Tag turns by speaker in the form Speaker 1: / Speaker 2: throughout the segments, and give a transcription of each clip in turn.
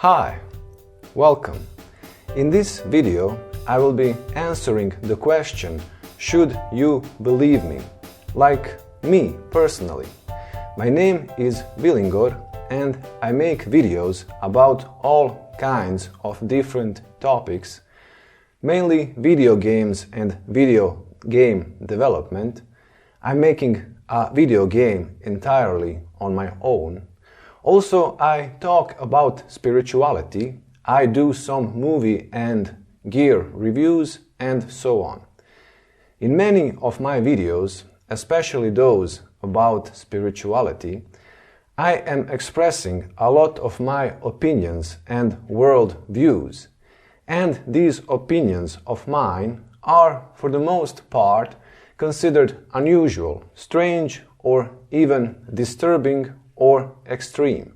Speaker 1: Hi, welcome. In this video, I will be answering the question, should you believe me? Like me personally. My name is Vilingor and I make videos about all kinds of different topics, mainly video games and video game development. I'm making a video game entirely on my own. Also, I talk about spirituality, I do some movie and gear reviews and so on. In many of my videos, especially those about spirituality, I am expressing a lot of my opinions and world views. And these opinions of mine are, for the most part, considered unusual, strange, or even disturbing or extreme.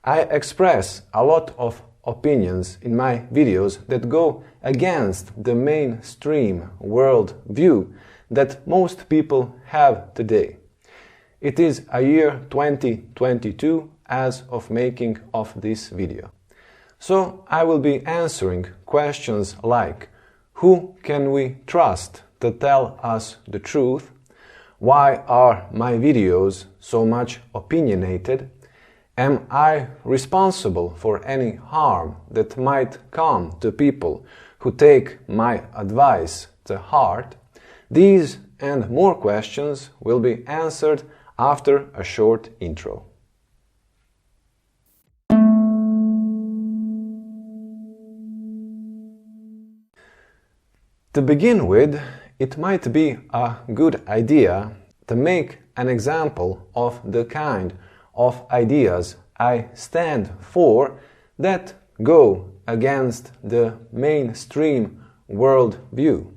Speaker 1: I express a lot of opinions in my videos that go against the mainstream world view that most people have today. It is a year 2022 as of making of this video. So I will be answering questions like: who can we trust to tell us the truth? Why are my videos so much opinionated? Am I responsible for any harm that might come to people who take my advice to heart? These and more questions will be answered after a short intro. To begin with, it might be a good idea to make an example of the kind of ideas I stand for that go against the mainstream world view.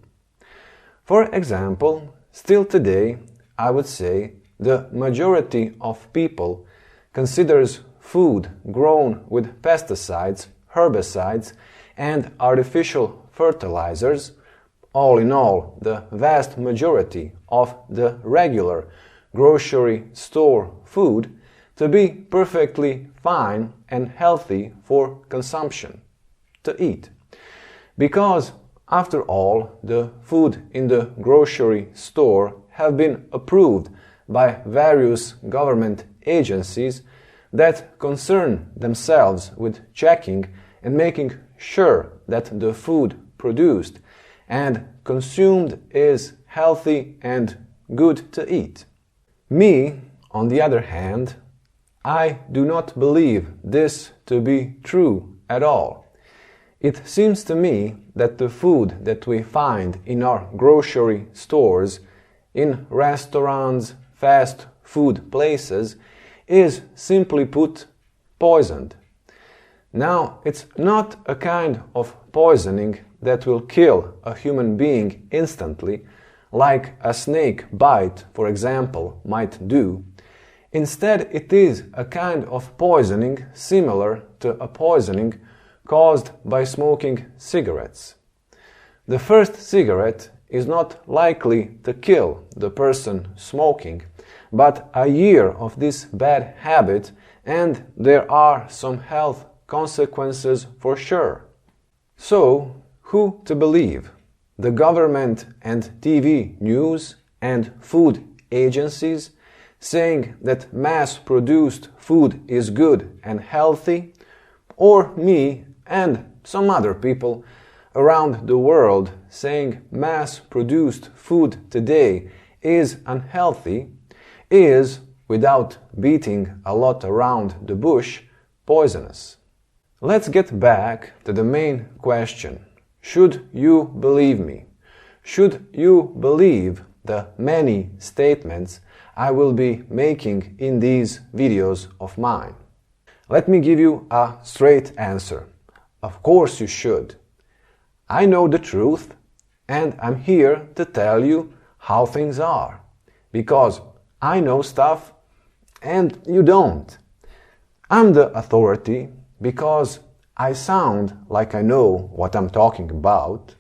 Speaker 1: For example, still today, I would say the majority of people considers food grown with pesticides, herbicides, and artificial fertilizers, all in all, the vast majority of the regular grocery store food, to be perfectly fine and healthy for consumption, to eat. Because, after all, the food in the grocery store have been approved by various government agencies that concern themselves with checking and making sure that the food produced and consumed is healthy and good to eat. Me, on the other hand, I do not believe this to be true at all. It seems to me that the food that we find in our grocery stores, in restaurants, fast food places, is simply put poisoned. Now, it's not a kind of poisoning that will kill a human being instantly, like a snake bite, for example, might do. Instead, it is a kind of poisoning similar to a poisoning caused by smoking cigarettes. The first cigarette is not likely to kill the person smoking, but a year of this bad habit and there are some health consequences for sure. So, who to believe? The government and TV news and food agencies saying that mass-produced food is good and healthy, or me and some other people around the world saying mass-produced food today is unhealthy, is, without beating a lot around the bush, poisonous. Let's get back to the main question. Should you believe me? Should you believe the many statements I will be making in these videos of mine? Let me give you a straight answer. Of course you should. I know the truth and I'm here to tell you how things are. Because I know stuff and you don't. I'm the authority because I sound like I know what I'm talking about,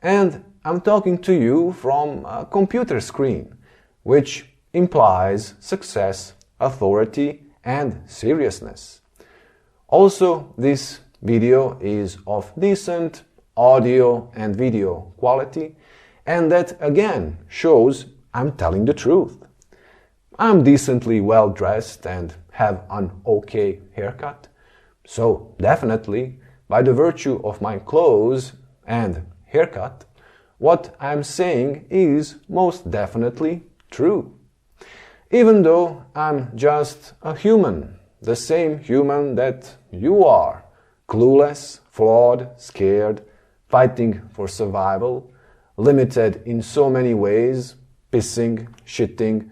Speaker 1: and I'm talking to you from a computer screen, which implies success, authority, and seriousness. Also, this video is of decent audio and video quality, and that again shows I'm telling the truth. I'm decently well dressed and have an okay haircut, so definitely, by the virtue of my clothes and haircut, what I'm saying is most definitely true. Even though I'm just a human, the same human that you are, clueless, flawed, scared, fighting for survival, limited in so many ways, pissing, shitting,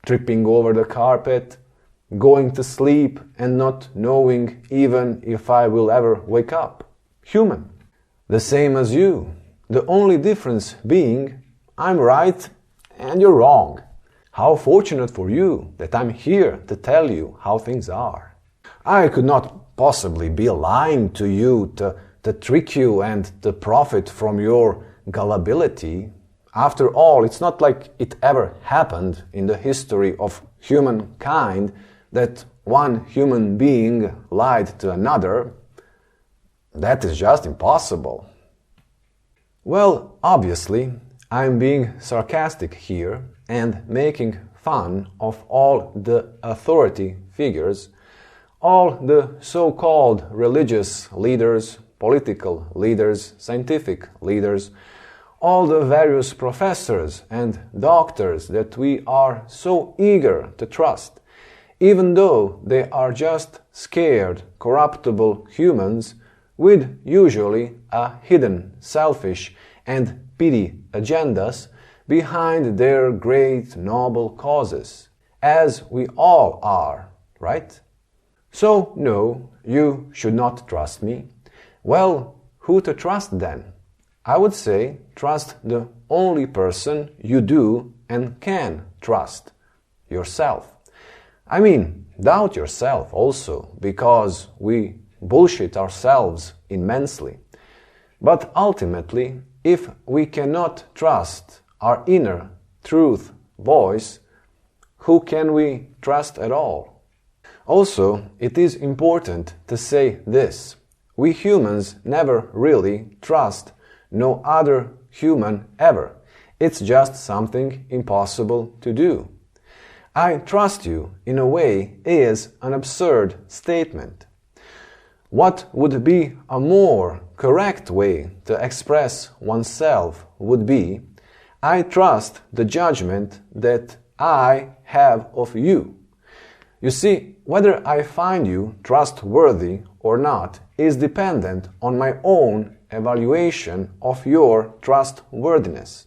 Speaker 1: tripping over the carpet, going to sleep and not knowing even if I will ever wake up. Human. The same as you. The only difference being I'm right and you're wrong. How fortunate for you that I'm here to tell you how things are. I could not possibly be lying to you to trick you and to profit from your gullibility. After all, it's not like it ever happened in the history of humankind that one human being lied to another. That is just impossible. Well, obviously, I'm being sarcastic here and making fun of all the authority figures, all the so-called religious leaders, political leaders, scientific leaders, all the various professors and doctors that we are so eager to trust, even though they are just scared, corruptible humans with usually a hidden, selfish and petty agendas behind their great noble causes, as we all are, right? So, no, you should not trust me. Well, who to trust then? I would say trust the only person you do and can trust, yourself. I mean, doubt yourself also, because we bullshit ourselves immensely. But ultimately, if we cannot trust our inner truth voice, who can we trust at all? Also, it is important to say this. We humans never really trust no other human ever. It's just something impossible to do. I trust you, in a way, is an absurd statement. What would be a more correct way to express oneself would be, I trust the judgment that I have of you. You see, whether I find you trustworthy or not is dependent on my own evaluation of your trustworthiness.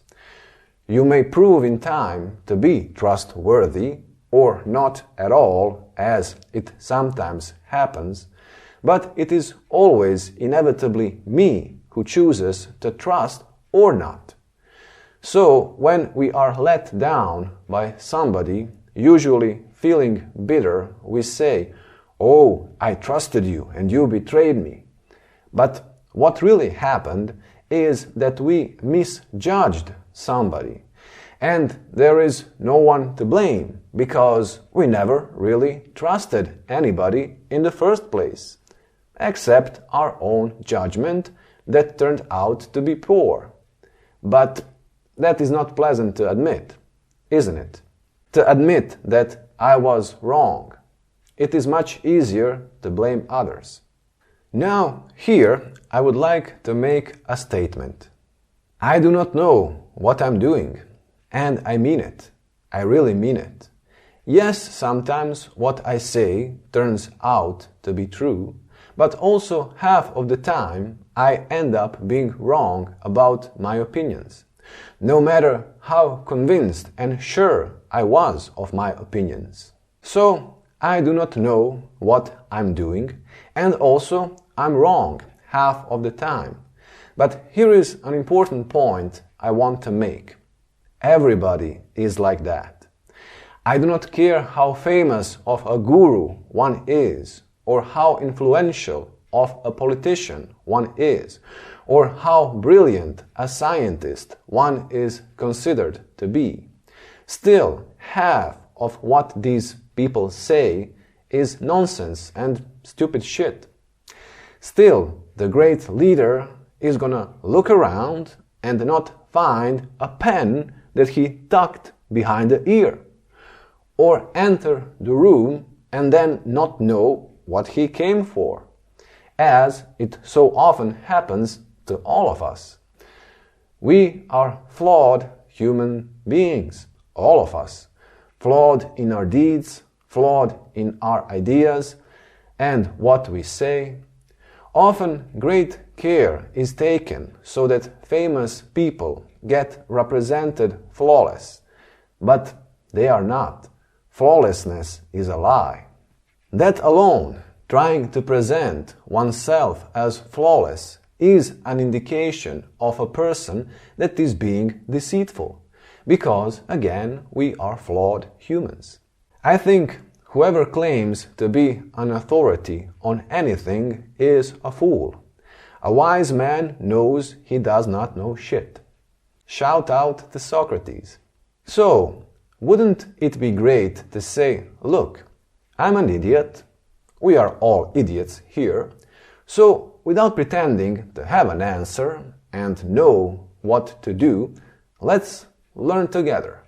Speaker 1: You may prove in time to be trustworthy, or not at all, as it sometimes happens, but it is always inevitably me who chooses to trust or not. So, when we are let down by somebody, usually feeling bitter, we say, "Oh, I trusted you and you betrayed me." But what really happened is that we misjudged somebody. And there is no one to blame, because we never really trusted anybody in the first place, except our own judgment that turned out to be poor. But that is not pleasant to admit, isn't it? To admit that I was wrong. It is much easier to blame others. Now, here I would like to make a statement. I do not know what I'm doing, and I mean it. I really mean it. Yes, sometimes what I say turns out to be true, but also half of the time I end up being wrong about my opinions, no matter how convinced and sure I was of my opinions. So, I do not know what I'm doing, and also I'm wrong half of the time. But here is an important point I want to make. Everybody is like that. I do not care how famous of a guru one is, or how influential of a politician one is, or how brilliant a scientist one is considered to be. Still, half of what these people say is nonsense and stupid shit. Still, the great leader is gonna look around and not find a pen that he tucked behind the ear, or enter the room and then not know what he came for, as it so often happens to all of us. We are flawed human beings, all of us, flawed in our deeds, flawed in our ideas and what we say. Often great care is taken so that famous people get represented flawless, but they are not. Flawlessness is a lie. That alone, trying to present oneself as flawless, is an indication of a person that is being deceitful, because, again, we are flawed humans. I think whoever claims to be an authority on anything is a fool. A wise man knows he does not know shit. Shout out to Socrates. So, wouldn't it be great to say, look, I'm an idiot, we are all idiots here, so without pretending to have an answer and know what to do, let's learn together.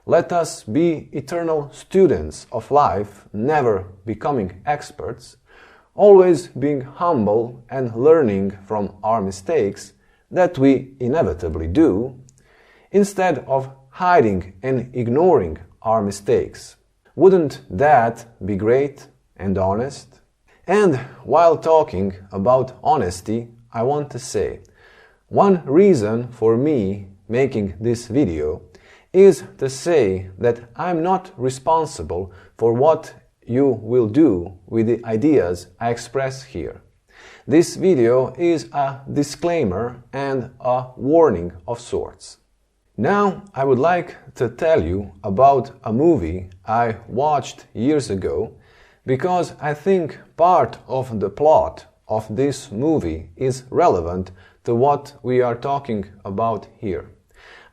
Speaker 1: Let us be eternal students of life, never becoming experts, always being humble and learning from our mistakes that we inevitably do, instead of hiding and ignoring our mistakes. Wouldn't that be great and honest? And while talking about honesty, I want to say, one reason for me making this video is to say that I'm not responsible for what you will do with the ideas I express here. This video is a disclaimer and a warning of sorts. Now I would like to tell you about a movie I watched years ago, because I think part of the plot of this movie is relevant to what we are talking about here.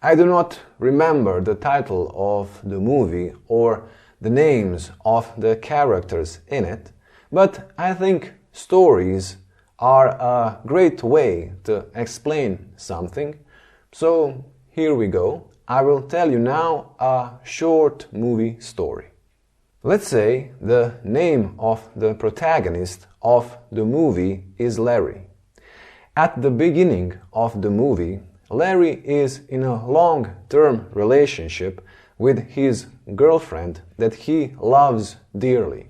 Speaker 1: I do not remember the title of the movie or the names of the characters in it, but I think stories are a great way to explain something. So here we go. I will tell you now a short movie story. Let's say the name of the protagonist of the movie is Larry. At the beginning of the movie, Larry is in a long-term relationship with his girlfriend that he loves dearly.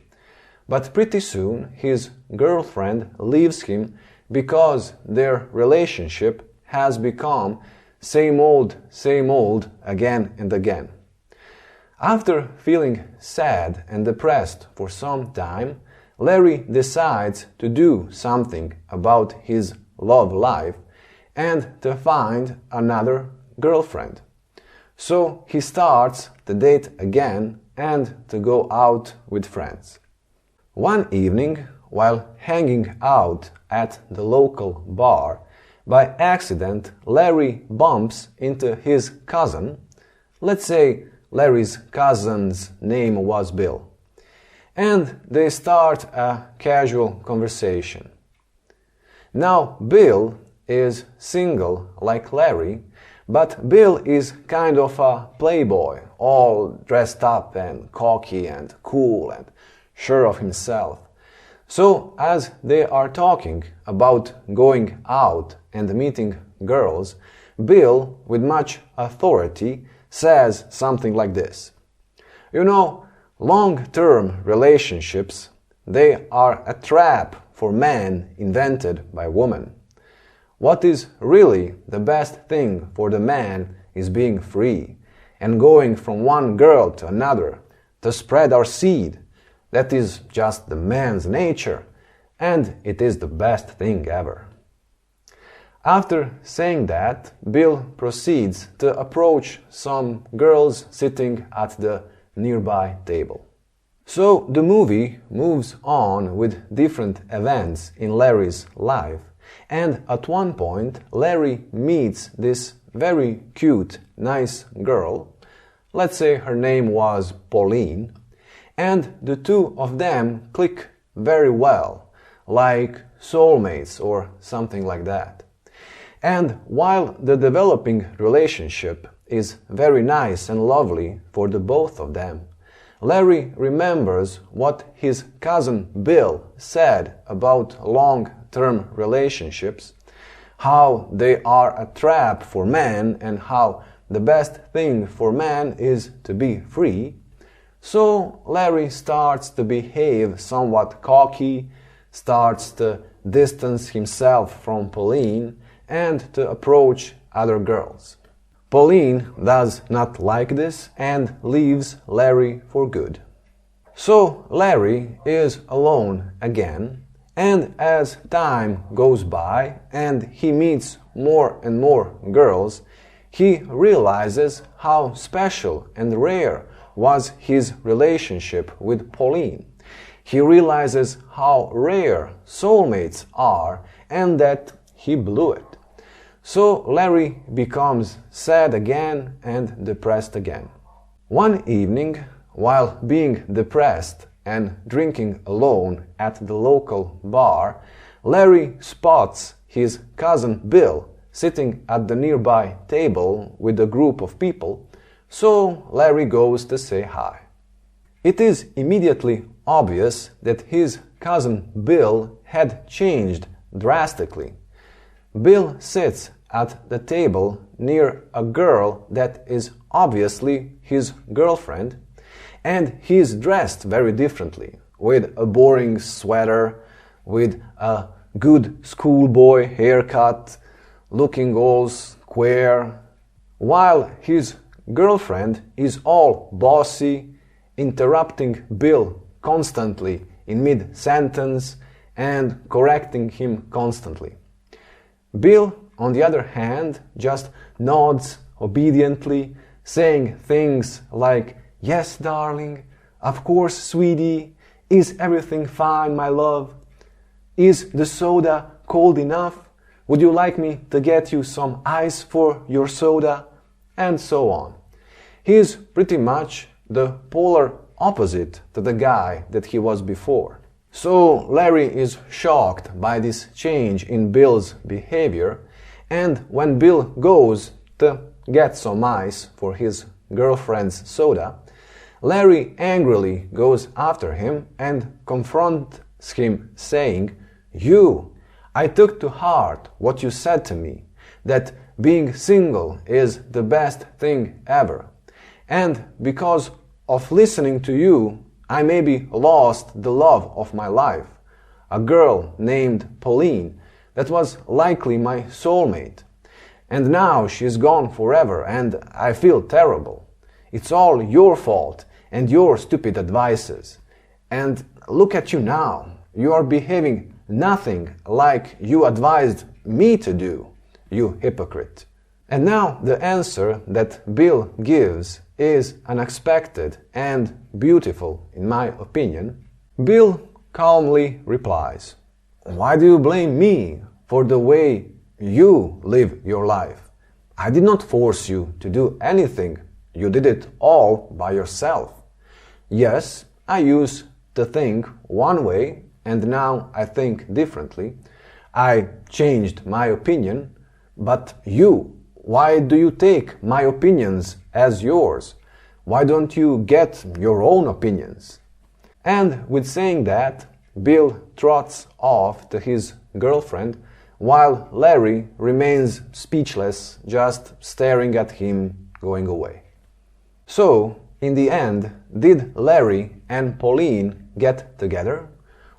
Speaker 1: But pretty soon his girlfriend leaves him because their relationship has become same old again and again. After feeling sad and depressed for some time, Larry decides to do something about his love life and to find another girlfriend. So he starts to date again and to go out with friends. One evening, while hanging out at the local bar, by accident Larry bumps into his cousin. Let's say Larry's cousin's name was Bill. And they start a casual conversation. Now Bill is single like Larry, but Bill is kind of a playboy, all dressed up and cocky and cool and sure of himself. So as they are talking about going out and meeting girls, Bill, with much authority, says something like this. You know, long-term relationships, they are a trap for men invented by women. What is really the best thing for the man is being free and going from one girl to another to spread our seed. That is just the man's nature, and it is the best thing ever. After saying that, Bill proceeds to approach some girls sitting at the nearby table. So the movie moves on with different events in Larry's life, and at one point Larry meets this very cute, nice girl. Let's say her name was Pauline. and the two of them click very well, like soulmates or something like that. And while the developing relationship is very nice and lovely for the both of them, Larry remembers what his cousin Bill said about long-term relationships, how they are a trap for men and how the best thing for man is to be free. So Larry starts to behave somewhat cocky, starts to distance himself from Pauline and to approach other girls. Pauline does not like this and leaves Larry for good. So Larry is alone again, and as time goes by and he meets more and more girls, he realizes how special and rare was his relationship with Pauline. He realizes how rare soulmates are and that he blew it. So Larry becomes sad again and depressed again. One evening, while being depressed and drinking alone at the local bar, Larry spots his cousin Bill sitting at the nearby table with a group of people, so Larry goes to say hi. It is immediately obvious that his cousin Bill had changed drastically. Bill sits at the table near a girl that is obviously his girlfriend, and he is dressed very differently, with a boring sweater, with a good schoolboy haircut, looking all square, while his girlfriend is all bossy, interrupting Bill constantly in mid-sentence and correcting him constantly. Bill, on the other hand, just nods obediently, saying things like, "Yes, darling, of course, sweetie, is everything fine, my love? Is the soda cold enough? Would you like me to get you some ice for your soda?" And so on. He is pretty much the polar opposite to the guy that he was before. So Larry is shocked by this change in Bill's behavior, and when Bill goes to get some ice for his girlfriend's soda, Larry angrily goes after him and confronts him, saying, I took to heart what you said to me, that being single is the best thing ever. And because of listening to you, I maybe lost the love of my life, a girl named Pauline that was likely my soulmate. And now she's gone forever and I feel terrible. It's all your fault and your stupid advices. And look at you now. You are behaving nothing like you advised me to do, you hypocrite. And now the answer that Bill gives is unexpected and beautiful, in my opinion. Bill calmly replies, "Why do you blame me for the way you live your life? I did not force you to do anything. You did it all by yourself. Yes, I used to think one way and now I think differently. I changed my opinion, but why do you take my opinions as yours? Why don't you get your own opinions?" And with saying that, Bill trots off to his girlfriend while Larry remains speechless, just staring at him going away. So, in the end, did Larry and Pauline get together?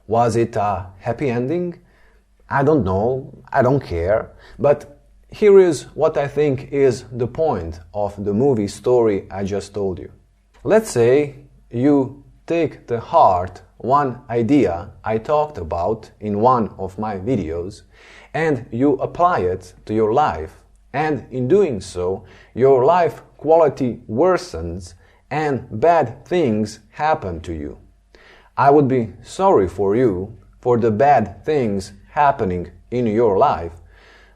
Speaker 1: Was it a happy ending? I don't know, I don't care, but here is what I think is the point of the movie story I just told you. Let's say you take to heart one idea I talked about in one of my videos and you apply it to your life, and in doing so, your life quality worsens and bad things happen to you. I would be sorry for you for the bad things happening in your life,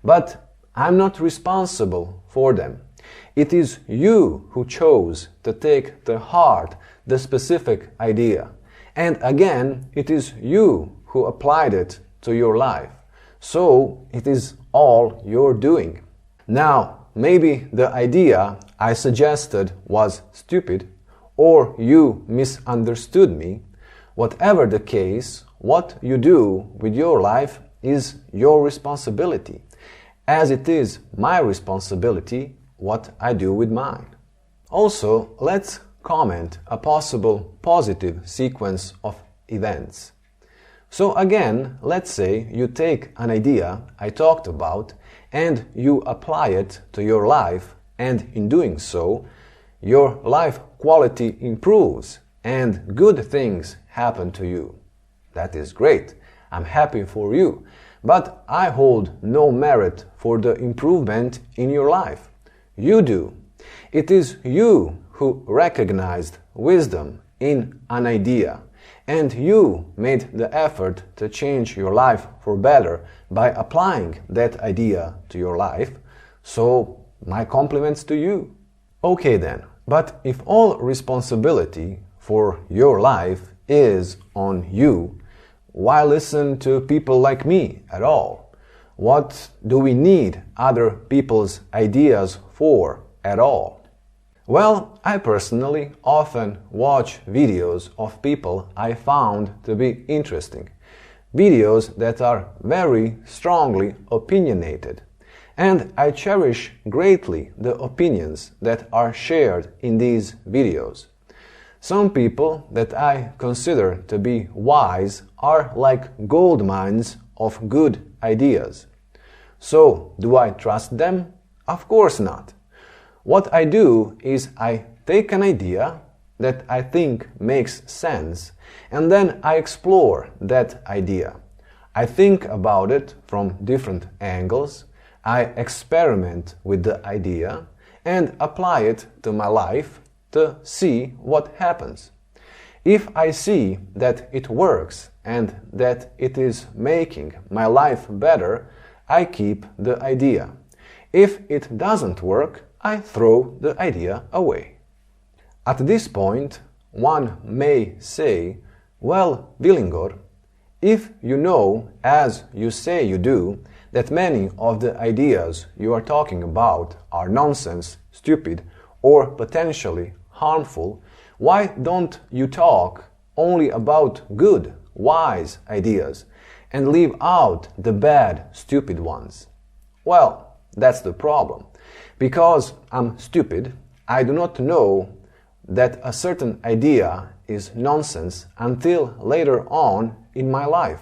Speaker 1: but I'm not responsible for them. It is you who chose to take to heart the specific idea. And again, it is you who applied it to your life. So it is all your doing. Now, maybe the idea I suggested was stupid, or you misunderstood me. Whatever the case, what you do with your life is your responsibility, as it is my responsibility what I do with mine. Also, let's comment a possible positive sequence of events. So again, let's say you take an idea I talked about and you apply it to your life, and in doing so, your life quality improves and good things happen to you. That is great. I'm happy for you. But I hold no merit for the improvement in your life. You do. It is you who recognized wisdom in an idea, and you made the effort to change your life for better by applying that idea to your life. So, my compliments to you. Okay then, but if all responsibility for your life is on you, why listen to people like me at all? What do we need other people's ideas for at all? Well, I personally often watch videos of people I found to be interesting. Videos that are very strongly opinionated. And I cherish greatly the opinions that are shared in these videos. Some people that I consider to be wise are like gold mines of good ideas. So, do I trust them? Of course not. What I do is I take an idea that I think makes sense, and then I explore that idea. I think about it from different angles, I experiment with the idea, and apply it to my life to see what happens. If I see that it works and that it is making my life better, I keep the idea. If it doesn't work, I throw the idea away. At this point, one may say, well, Villingor, if you know, as you say you do, that many of the ideas you are talking about are nonsense, stupid, or potentially harmful, why don't you talk only about good, wise ideas and leave out the bad, stupid ones? Well, that's the problem. Because I'm stupid, I do not know that a certain idea is nonsense until later on in my life.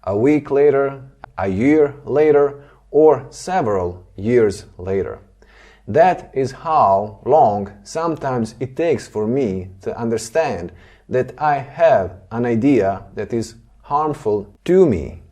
Speaker 1: A week later, a year later, or several years later. That is how long sometimes it takes for me to understand that I have an idea that is harmful to me.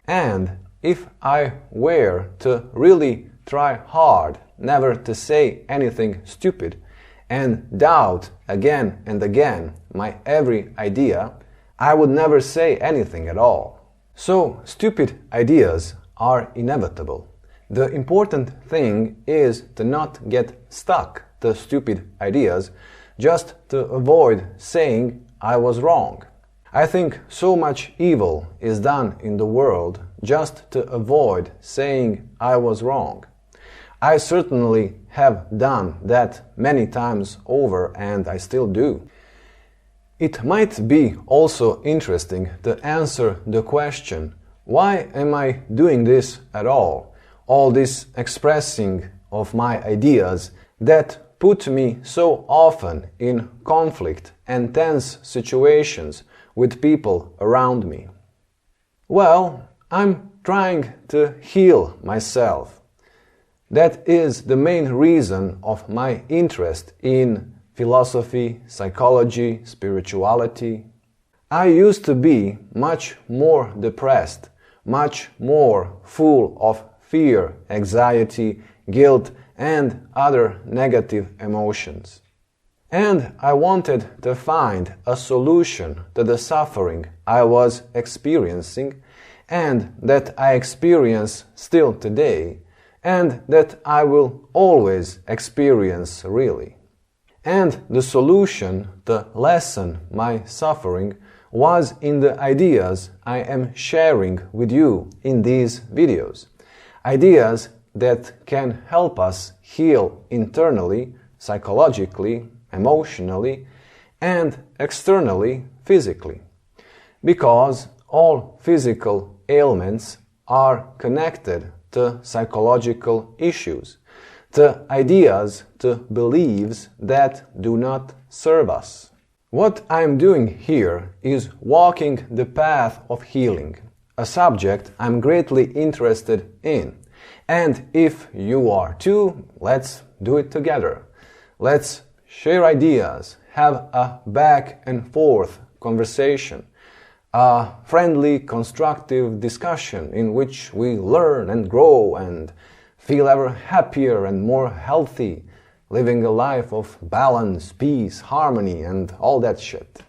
Speaker 1: And if I were to really try hard never to say anything stupid and doubt again and again my every idea, I would never say anything at all. So, stupid ideas are inevitable. The important thing is to not get stuck to stupid ideas just to avoid saying I was wrong. I think so much evil is done in the world just to avoid saying I was wrong. I certainly have done that many times over, and I still do. It might be also interesting to answer the question, why am I doing this at all? All this expressing of my ideas that put me so often in conflict and tense situations with people around me. Well, I'm trying to heal myself. That is the main reason of my interest in philosophy, psychology, spirituality. I used to be much more depressed, much more full of fear, anxiety, guilt, and other negative emotions. And I wanted to find a solution to the suffering I was experiencing and that I experience still today, and that I will always experience really. And the solution to lessen my suffering was in the ideas I am sharing with you in these videos. Ideas that can help us heal internally, psychologically, emotionally, and externally, physically. Because all physical ailments are connected to psychological issues, to ideas, to beliefs that do not serve us. What I'm doing here is walking the path of healing, a subject I'm greatly interested in. And if you are too, let's do it together. Let's share ideas, have a back and forth conversation, a friendly, constructive discussion in which we learn and grow and feel ever happier and more healthy, living a life of balance, peace, harmony, and all that shit.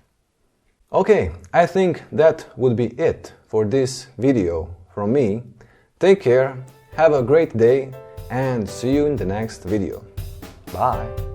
Speaker 1: Okay, I think that would be it for this video from me. Take care, have a great day, and see you in the next video. Bye!